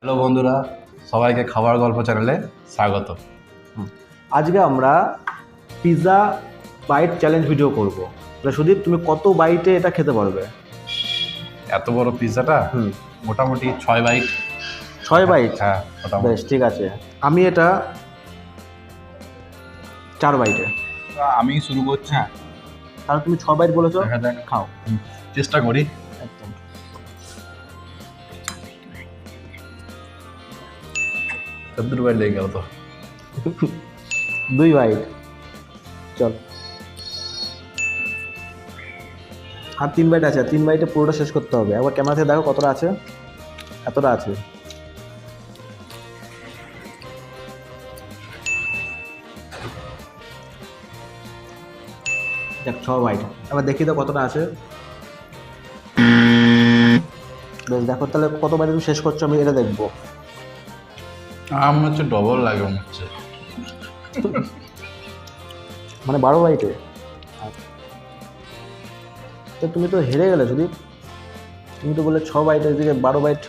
Hello বন্ধুরা, সবাইকে খাবার গল্প চ্যানেলে স্বাগত। আজকে আমরা পিৎজা বাইট চ্যালেঞ্জ ভিডিও করব। সুদীপ, তুমি কত বাইটে এটা খেতে পারবে? এত বড় পিৎজাটা মোটামুটি 6 বাইট। 6 বাইট? হ্যাঁ, মোটামুটি। বেশ, ঠিক আছে। আমি এটা 4 বাইটে। আমি শুরু করছি। তাহলে তুমি 6 বাইট বলেছো, দেখা যাক, খাও। চেষ্টা করি। একদম। কত বাইট লেগে গেল তো। 2 বাইট, চল। আর 3 বাইট আছে, 3 বাইটে পুরোটা শেষ করতে হবে। একবার ক্যামেরা থেকে দেখো কতটা আছে। এতটা আছে। দেখ, 6 বাইট। এবার দেখি তো কতটা আছে। বেশ, দেখো তাহলে কত বাইটে তুমি শেষ করছো, আমি এটা দেখবো। আমার হচ্ছে ডবল লাগে মনে হচ্ছে। মানে 12 বাইটে? তো তুমি তো হেরে গেলে যদি। তুমি তো বললে 6 বাইট, এদিকে 12 বাইট।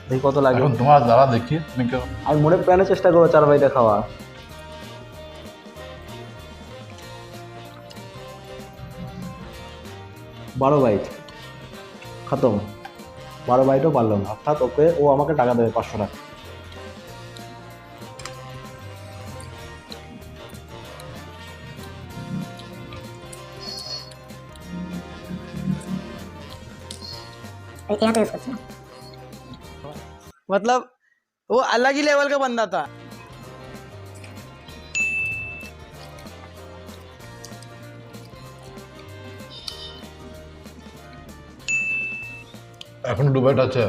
দেখি কত লাগে। এখন তোমার দ্বারা দেখি তুমি কেউ। আমি মনে প্রাণে চেষ্টা করবো 4 বাইটে খাওয়া। বারো বাইট খতম। 12 বাইটও পারলো না, অর্থাৎ ও আমাকে টাকা দেবে 500 টাকা। मतलब वो अलग ही लेवल का बंदा था। এখন 2 বাইট আছে।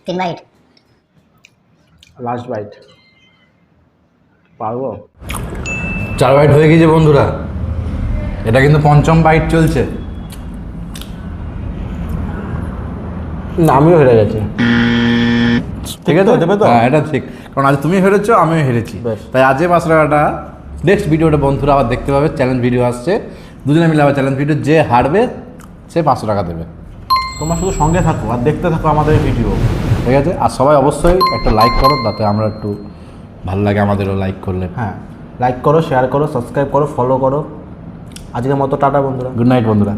তিন বাইট, লাস্ট বাইট পারবো? 4 বাইট হয়ে গেছে বন্ধুরা। এটা কিন্তু 5ম বাইট চলছে। না, আমিও হেরে গেছি। ঠিক আছে, দেবে তো? হ্যাঁ, এটা ঠিক, কারণ আজ তুমি হেরেছো, আমিও হেরেছি। বেশ। তাই আজকে 5 টাকাটা নেক্সট ভিডিওটা বন্ধুরা আবার দেখতে পাবে। চ্যালেঞ্জ ভিডিও আসছে, দুজনে মিলে আবার চ্যালেঞ্জ ভিডিও। যে হারবে সে 500 টাকা দেবে। তোমরা শুধু সঙ্গে থাকো আর দেখতে থাকো আমাদের ভিডিও। ঠিক আছে, আর সবাই অবশ্যই একটা লাইক করো, তাতে আমরা একটু ভালো লাগে, আমাদেরও লাইক করলে। হ্যাঁ, লাইক করো, শেয়ার করো, সাবস্ক্রাইব করো, ফলো করো। আজকের মতো টাটা বন্ধুরা। গুড নাইট বন্ধুরা।